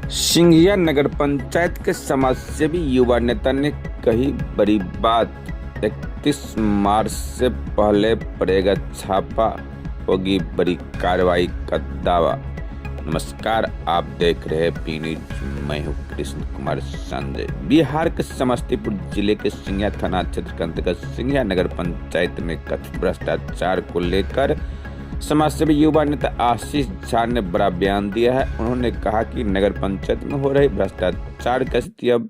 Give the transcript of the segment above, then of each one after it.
सिंघिया नगर पंचायत के समाजसेवी युवा नेता ने कही बड़ी बात। 31 मार्च से पहले पड़ेगा छापा, होगी बड़ी कार्रवाई का दावा। नमस्कार, आप देख रहे हैं पी न्यूज। मैं हूं कृष्ण कुमार संजय। बिहार के समस्तीपुर जिले के सिंघिया थाना क्षेत्र के अंतर्गत सिंघिया नगर पंचायत में कथित भ्रष्टाचार को लेकर समाजसेवी युवा नेता आशीष झा ने बड़ा बयान दिया है। उन्होंने कहा कि नगर पंचायत में हो रही भ्रष्टाचार की स्थिति अब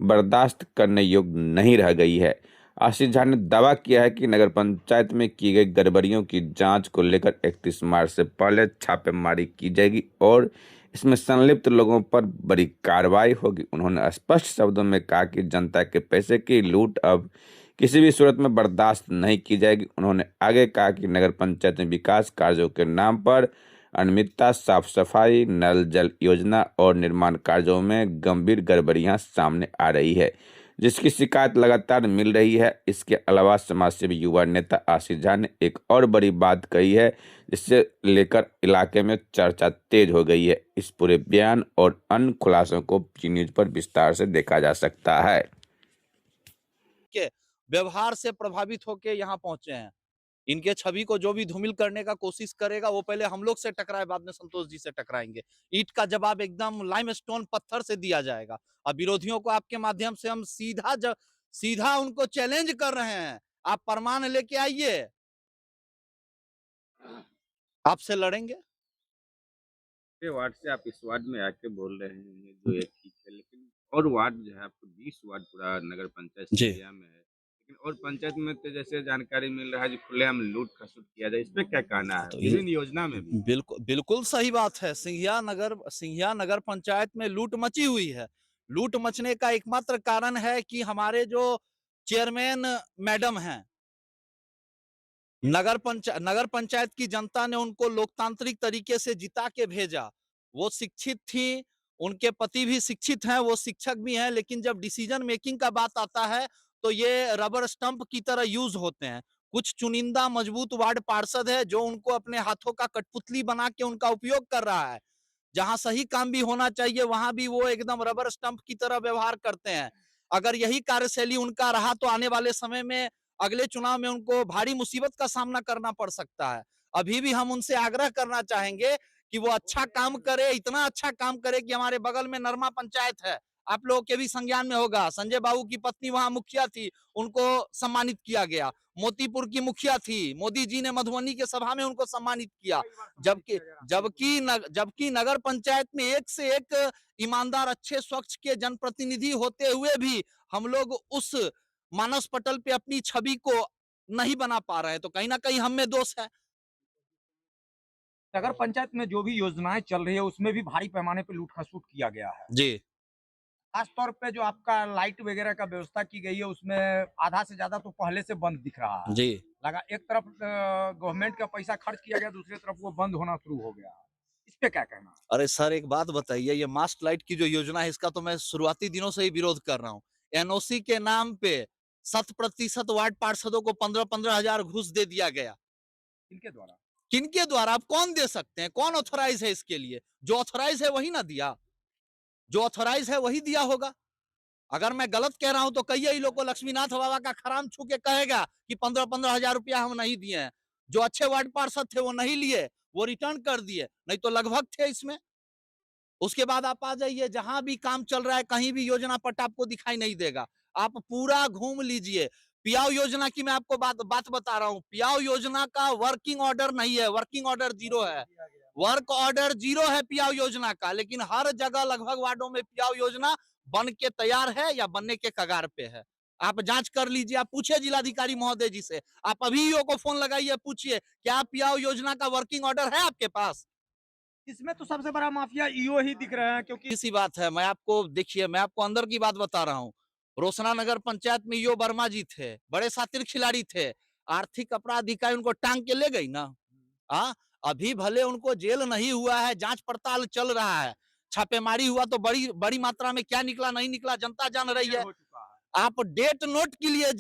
बर्दाश्त करने योग्य नहीं रह गई है। आशीष झा ने दावा किया है कि नगर पंचायत में की गई गड़बड़ियों की जांच को लेकर 31 मार्च से पहले छापेमारी की जाएगी और इसमें संलिप्त लोगों पर बड़ी कार्रवाई होगी। उन्होंने स्पष्ट शब्दों में कहा कि जनता के पैसे की लूट अब किसी भी सूरत में बर्दाश्त नहीं की जाएगी। उन्होंने आगे कहा कि नगर पंचायत में विकास कार्यों के नाम पर अनियमितता, साफ सफाई, नल जल योजना और निर्माण कार्यों में गंभीर गड़बड़ियां सामने आ रही है, जिसकी शिकायत लगातार मिल रही है। इसके अलावा समाजसेवी युवा नेता आशीष झा ने एक और बड़ी बात कही है, जिससे लेकर इलाके में चर्चा तेज हो गई है। इस पूरे बयान और अन्य खुलासों को पी न्यूज पर विस्तार से देखा जा सकता है। के व्यवहार से प्रभावित होके यहाँ पहुंचे हैं। इनके छवि को जो भी धूमिल करने का कोशिश करेगा वो पहले हम लोग से टकराए, बाद में संतोष जी से टकराएंगे। ईंट का जवाब एकदम लाइमस्टोन पत्थर से दिया जाएगा। अब विरोधियों को आपके माध्यम से हम सीधा उनको चैलेंज कर रहे हैं। आप प्रमाण लेके आइए, आपसे लड़ेंगे। वार्ड से आप इस वार्ड में आके बोल रहे हैं जो ये ठीक है, लेकिन और वार्ड जो है आपको 20 वार्ड पूरा नगर पंचायत जी, सिंधिया में है, लेकिन और पंचायत में तो जैसे जानकारी मिल रहा है जो खुलेआम लूट खसुट किया जाए, इस पे क्या कहना है तो विभिन्न योजना में भी? बिल्कुल बिल्कुल सही बात है। सिंघिया नगर पंचायत में लूट मची हुई है। लूट मचने का एकमात्र कारण है कि हमारे जो चेयरमैन मैडम हैं, नगर पंचायत की जनता ने उनको लोकतांत्रिक तरीके से जिता के भेजा। वो शिक्षित थी, उनके पति भी शिक्षित हैं, वो शिक्षक भी हैं, लेकिन जब डिसीजन मेकिंग का बात आता है तो ये रबर स्टंप की तरह यूज होते हैं। कुछ चुनिंदा मजबूत वार्ड पार्षद है जो उनको अपने हाथों का कठपुतली बना के उनका उपयोग कर रहा है। जहां सही काम भी होना चाहिए वहां भी वो एकदम रबर स्टंप की तरह व्यवहार करते हैं। अगर यही कार्यशैली उनका रहा तो आने वाले समय में अगले चुनाव में उनको भारी मुसीबत का सामना करना पड़ सकता है। अभी भी हम उनसे आग्रह करना चाहेंगे कि वो अच्छा काम करे, इतना अच्छा काम करे कि हमारे बगल में नरमा पंचायत है, आप लोगों के भी संज्ञान में होगा। संजय बाबू की पत्नी वहां मुखिया थी, उनको सम्मानित किया गया। मोतीपुर की मुखिया थी, मोदी जी ने मधुबनी के सभा में उनको सम्मानित किया। जबकि जबकि नगर पंचायत में एक से एक ईमानदार, अच्छे, स्वच्छ के जनप्रतिनिधि होते हुए भी हम लोग उस मानस पटल पे अपनी छवि को नहीं बना पा रहे हैं, तो कहीं ना कहीं हम में दोष है। नगर पंचायत में जो भी योजनाएं चल रही है उसमें भी भारी पैमाने पे लूट-खसुट किया गया है। जी, खास तौर पे जो आपका लाइट वगैरह का व्यवस्था की गई है उसमें आधा से ज्यादा तो पहले से बंद दिख रहा है। जी। लगा एक तरफ गवर्नमेंट का पैसा खर्च किया गया, दूसरी तरफ वो बंद होना शुरू हो गया। इस पे क्या कहना है? अरे सर, एक बात बताइए, ये मास्ट लाइट की जो योजना है इसका तो मैं शुरुआती दिनों से ही विरोध कर रहा हूँ। एनओसी के नाम पे 100% वार्ड पार्षदों को 15-15 हजार घूस दे दिया गया। इनके द्वारा किनके द्वारा? आप कौन दे सकते हैं? कौन ऑथोराइज है इसके लिए? जो ऑथोराइज है वही ना दिया। जो ऑथोराइज है वही दिया होगा। अगर मैं गलत कह रहा हूं तो कई लोग को लक्ष्मीनाथ बाबा का खराम छू के कहेगा कि 15-15 हजार रुपया हम नहीं दिए हैं। जो अच्छे वार्ड पार्षद थे वो नहीं लिए, वो रिटर्न कर दिए, नहीं तो लगभग थे इसमें। उसके बाद आप आ जाइए, जहां भी काम चल रहा है कहीं भी योजना पट आपको दिखाई नहीं देगा। आप पूरा घूम लीजिए। पियाव योजना की मैं आपको बात बता रहा हूँ। पियाव योजना का वर्किंग ऑर्डर नहीं है, वर्किंग ऑर्डर जीरो है। वर्क ऑर्डर जीरो है पियाव योजना का, लेकिन हर जगह लगभग वार्डों में पियाव योजना बन के तैयार है या बनने के कगार पे है। आप जांच कर लीजिए, आप पूछिए जिलाधिकारी महोदय जी से। आप अभी को फोन लगाइए, पूछिए क्या पियाव योजना का वर्किंग ऑर्डर है आपके पास? इसमें तो सबसे बड़ा माफिया ईओ ही दिख रहे हैं, क्योंकि सी बात है। मैं आपको देखिए, मैं आपको अंदर की बात बता रहा हूँ। रोसना नगर पंचायत में ईओ वर्मा जी थे, बड़े शातिर खिलाड़ी थे। आर्थिक अपराध इकाई उनको टांग के ले गई ना। हाँ, अभी भले उनको जेल नहीं हुआ है, जांच पड़ताल चल रहा है। छापेमारी हुआ तो बड़ी बड़ी मात्रा में क्या निकला नहीं निकला जनता जान रही है। हो चुका है। आप डेट नोट के लिए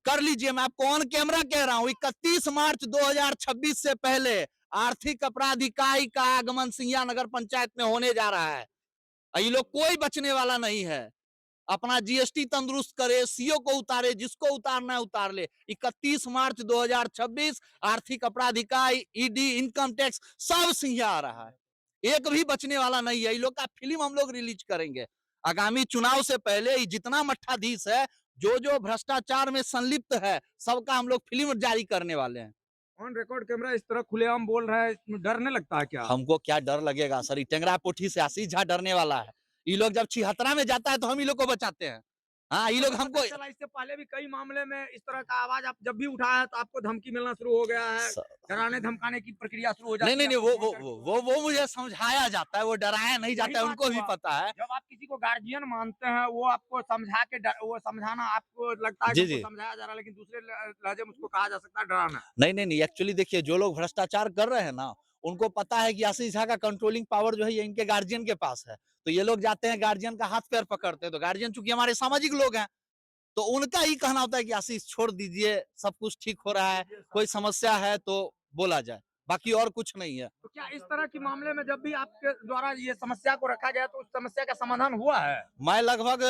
कर लीजिए, मैं आपको ऑन कैमरा कह रहा हूँ, 31 मार्च 2026 से पहले आर्थिक अपराध इकाई का आगमन सिंघिया नगर पंचायत में होने जा रहा है। ये लोग कोई बचने वाला नहीं है। अपना जीएसटी तंदुरुस्त करे, सीओ को उतारे, जिसको उतारना है उतार ले। 31 मार्च 2026 आर्थिक अपराध इकाई, ईडी, इनकम टैक्स सब सिंह आ रहा है। एक भी बचने वाला नहीं है। इन लोग का फिल्म हम लोग रिलीज करेंगे। आगामी चुनाव से पहले ये जितना मट्ठाधीश है, जो भ्रष्टाचार में संलिप्त है, सबका हम लोग फिल्म जारी करने वाले हैं। ऑन रिकॉर्ड कैमरा इस तरह खुलेआम बोल रहा है, इसमें डर नहीं लगता है क्या? हमको क्या डर लगेगा सर, ये टेंगरा पोठी से आशीष झा डरने वाला है। ये लोग जब छिहत्तरा में जाता है तो हम ये लोग को बचाते हैं। हाँ, ये लोग हमको चला इससे पहले भी कई मामले में इस तरह का आवाज आप जब भी उठाया है तो आपको धमकी मिलना शुरू हो गया है, स- डराने धमकाने की प्रक्रिया शुरू हो जाती नहीं नहीं है नहीं, आपको वो फोन वो करके। वो वो मुझे समझाया जाता है, वो डराया नहीं जाता है, वही उनको बात भी हुआ। पता है। जब आप किसी को गार्जियन मानते हैं, वो आपको समझा के वो समझाना आपको लगता है कि जी उसको जी, समझाया जा रहा है, लेकिन दूसरे लहजे में उसको कहा जा सकता है डराना। नहीं नहीं नहीं, एक्चुअली देखिए, जो लोग भ्रष्टाचार कर रहे हैं ना, उनको पता है कि आशीष झा का कंट्रोलिंग पावर जो है ये इनके गार्जियन के पास है। तो ये लोग जाते हैं गार्जियन का हाथ पैर पकड़ते हैं। तो गार्जियन चूंकि हमारे सामाजिक लोग हैं, तो उनका ही कहना होता है कि आशीष छोड़ दीजिए, सब कुछ ठीक हो रहा है, कोई समस्या है तो बोला जाए, बाकी और कुछ नहीं है। तो क्या इस तरह के मामले में जब भी आपके द्वारा ये समस्या को रखा गया तो उस समस्या का समाधान हुआ है? मैं लगभग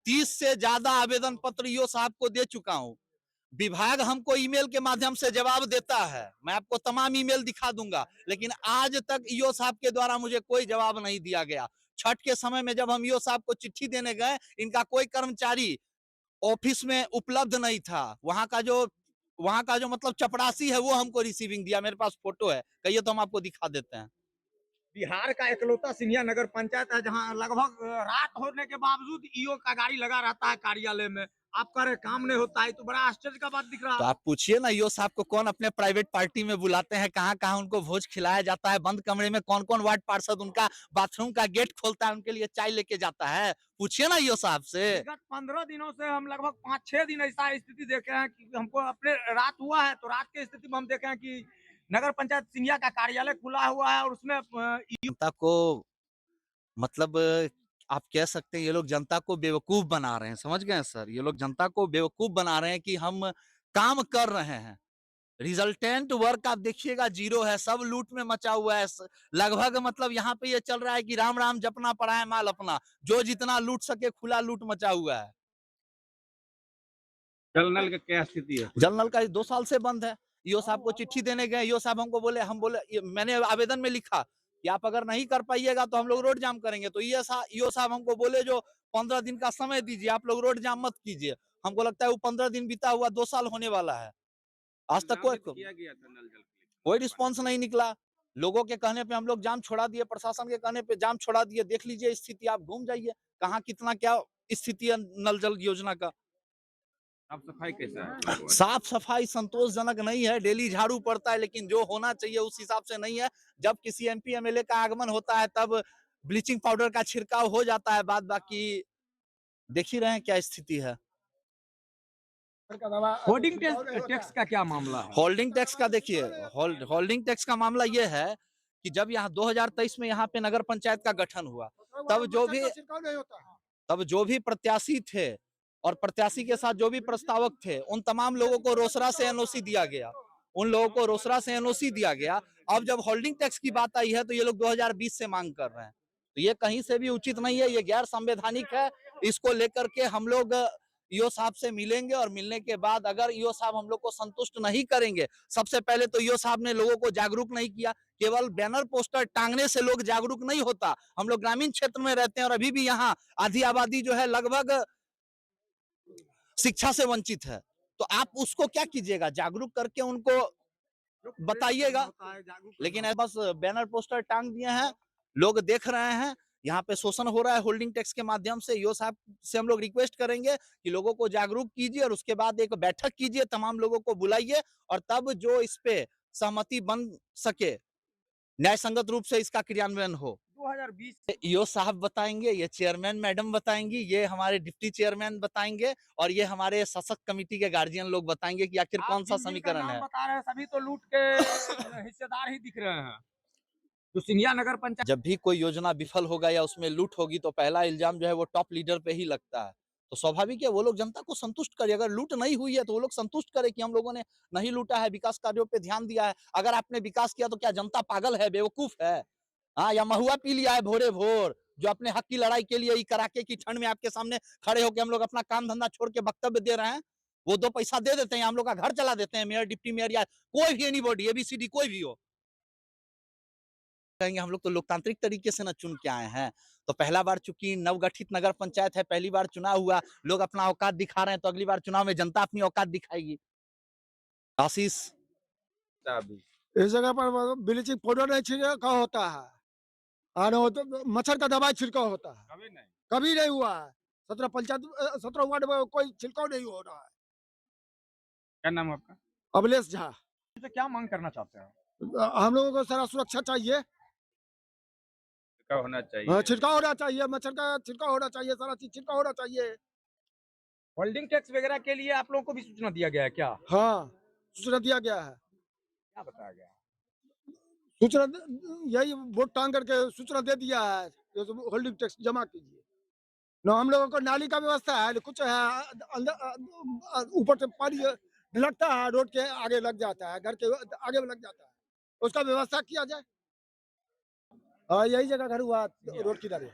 30 से ज्यादा आवेदन पत्र ईओ साहब को दे चुका हूँ। विभाग हमको ईमेल के माध्यम से जवाब देता है, मैं आपको तमाम ईमेल दिखा दूंगा, लेकिन आज तक ईओ साहब के द्वारा मुझे कोई जवाब नहीं दिया गया। छठ के समय में जब हम ईओ साहब को चिट्ठी देने गए, इनका कोई कर्मचारी ऑफिस में उपलब्ध नहीं था। वहां का जो मतलब चपरासी है, वो हमको रिसीविंग दिया। मेरे पास फोटो है, कहिए तो हम आपको दिखा देते हैं। बिहार का इकलौता सिंधिया नगर पंचायत है जहां लगभग रात होने के बावजूद ईओ का गाड़ी लगा रहता है कार्यालय में। आपका रे काम नहीं होता है, तो बड़ा आश्चर्य का बात दिख रहा तो है। आप पूछिए ना ईओ साहब को, कौन अपने प्राइवेट पार्टी में बुलाते हैं, कहाँ कहाँ उनको भोज खिलाया जाता है, बंद कमरे में कौन कौन वार्ड पार्षद उनका बाथरूम का गेट खोलता है, उनके लिए चाय लेके जाता है। पूछिए ना ईओ साहब से। विगत 15 दिनों से हम लगभग 5-6 दिन ऐसा स्थिति देखे हैं कि हमको अपने रात हुआ है, तो रात की स्थिति में हम देखे हैं कि नगर पंचायत सिंधिया का कार्यालय खुला हुआ है और उसमें जनता को मतलब आप कह सकते हैं ये लोग जनता को बेवकूफ बना रहे हैं, समझ गए सर? ये लोग जनता को बेवकूफ बना रहे हैं कि हम काम कर रहे हैं। रिजल्टेंट वर्क आप देखिएगा जीरो है, सब लूट में मचा हुआ है। लगभग मतलब यहाँ पे ये चल रहा है कि राम राम जपना पड़ा है माल अपना, जो जितना लूट सके खुला लूट मचा हुआ है। जल नल का क्या स्थिति है? जल नल का 2 साल से बंद है। ईओ साहब को चिट्ठी देने गए, ईओ साहब हमको बोले, हम बोले मैंने आवेदन में लिखा कि आप अगर नहीं कर पाइएगा तो हम लोग रोड जाम करेंगे। तो ईओ साहब हमको बोले जो 15 दिन का समय दीजिए, आप लोग रोड जाम मत कीजिए। हमको लगता है वो 15 दिन बीता हुआ 2 साल होने वाला है, आज तक किया गया था नल जल के लिए। कोई रिस्पॉन्स नहीं निकला। लोगों के कहने पे हम लोग जाम छोड़ा दिए, प्रशासन के कहने पे जाम छोड़ा दिए। देख लीजिए स्थिति, आप घूम जाइए कहाँ कितना क्या स्थिति है नल जल योजना का। साफ सफाई कैसा है? साफ सफाई संतोषजनक नहीं है, डेली झाड़ू पड़ता है, लेकिन जो होना चाहिए उस हिसाब से नहीं है। जब किसी एमपी एमएलए का आगमन होता है तब ब्लीचिंग पाउडर का छिड़काव हो जाता है, बाद बाकी देख ही रहे हैं क्या स्थिति है। होर्डिंग टैक्स का क्या मामला है? होल्डिंग टैक्स का देखिए, होल्डिंग टैक्स का मामला ये है कि जब यहाँ 2023 में यहाँ पे नगर पंचायत का गठन हुआ, तब जो भी प्रत्याशी थे और प्रत्याशी के साथ जो भी प्रस्तावक थे, उन तमाम लोगों को रोसड़ा से एनओसी दिया गया। उन लोगों को रोसड़ा से एनओसी दिया गया। अब जब होल्डिंग टैक्स की बात आई है तो ये लोग 2020 से मांग कर रहे हैं। तो ये कहीं से भी उचित नहीं है, ये गैर संवैधानिक है। इसको लेकर के हम लोग ईओ साहब से मिलेंगे और मिलने के बाद अगर ईओ साहब हम लोग को संतुष्ट नहीं करेंगे, सबसे पहले तो ईओ साहब ने लोगों को जागरूक नहीं किया। केवल बैनर पोस्टर टांगने से लोग जागरूक नहीं होता। हम लोग ग्रामीण क्षेत्र में रहते हैं और अभी भी यहाँ आधी आबादी जो है लगभग शिक्षा से वंचित है। तो आप उसको क्या कीजिएगा, जागरूक करके उनको बताइएगा। लेकिन बस बैनर पोस्टर टांग दिए हैं, लोग देख रहे हैं, यहाँ पे शोषण हो रहा है होल्डिंग टैक्स के माध्यम से। ईओ साहब से हम लोग रिक्वेस्ट करेंगे कि लोगों को जागरूक कीजिए और उसके बाद एक बैठक कीजिए, तमाम लोगों को बुलाइए और तब जो इस पे सहमति बन सके, न्याय संगत रूप से इसका क्रियान्वयन हो। 2020 ईओ साहब बताएंगे, ये चेयरमैन मैडम बताएंगी, ये हमारे डिप्टी चेयरमैन बताएंगे और ये हमारे शासक कमेटी के गार्जियन लोग बताएंगे कि आखिर कौन सा समीकरण है। बता रहे हैं सभी तो लूट के हिस्सेदार ही दिख रहे हैं। तो सिंधिया नगर पंचायत जब भी कोई योजना विफल होगा या उसमें लूट होगी तो पहला इल्जाम जो है वो टॉप लीडर पे ही लगता है। तो स्वाभाविक है वो लोग जनता को संतुष्ट करे। अगर लूट नहीं हुई है तो वो लोग संतुष्ट करे कि हम लोगों ने नहीं लूटा है, विकास कार्यों पे ध्यान दिया है। अगर आपने विकास किया तो क्या जनता पागल है, बेवकूफ है? हाँ, या महुआ पी लिया है भोरे भोर जो अपने हक की लड़ाई के लिए कड़ाके की ठंड में आपके सामने खड़े होकर हम लोग अपना काम धंधा छोड़ के वक्तव्य दे रहे हैं, वो 2 पैसा दे देते हैं, हम लोग का घर चला देते हैं, मेयर, डिप्टी मेयर या कोई भी एनीबॉडी एबीसीडी कोई भी हो। कहेंगे हम लोग तो लोकतांत्रिक तरीके से ना चुन के आए हैं। तो पहला बार चूँकि नवगठित नगर पंचायत है, पहली बार चुनाव हुआ, लोग अपना औकात दिखा रहे हैं, तो अगली बार चुनाव में जनता अपनी औकात दिखाएगी। आशीष अभी इस जगह पर ब्लीचिंग पाउडर नहीं छिड़काव होता है और वो तो मच्छर का दवाई छिड़काव होता है, कभी नहीं। कभी नहीं हुआ है। 17 वार्ड में कोई छिड़काव नहीं हो रहा है। क्या नाम है आपका? अभिलेष झा। तो क्या मांग करना चाहते हैं? हम लोगों को सारा सुरक्षा चाहिए, क्या होना चाहिए? हाँ, छिड़काव होना चाहिए, मच्छर का छिड़काव होना चाहिए, सारा चीज छिड़काव होना चाहिए। होल्डिंग टैक्स वगैरह के लिए आप लोगों को भी सूचना दिया गया है क्या? हाँ, सूचना दिया गया है। क्या बताया गया? सूचना यही वोट टांग करके सूचना दे दिया है, ये तो होल्डिंग टैक्स जमा कीजिए। न हम लोगों को नाली का व्यवस्था है, कुछ है अंदर ऊपर से पानी ढलकता है, रोड के आगे लग जाता है, घर के आगे में लग जाता है, उसका व्यवस्था किया जाए। हाँ, यही जगह घर हुआ रोड किनारे।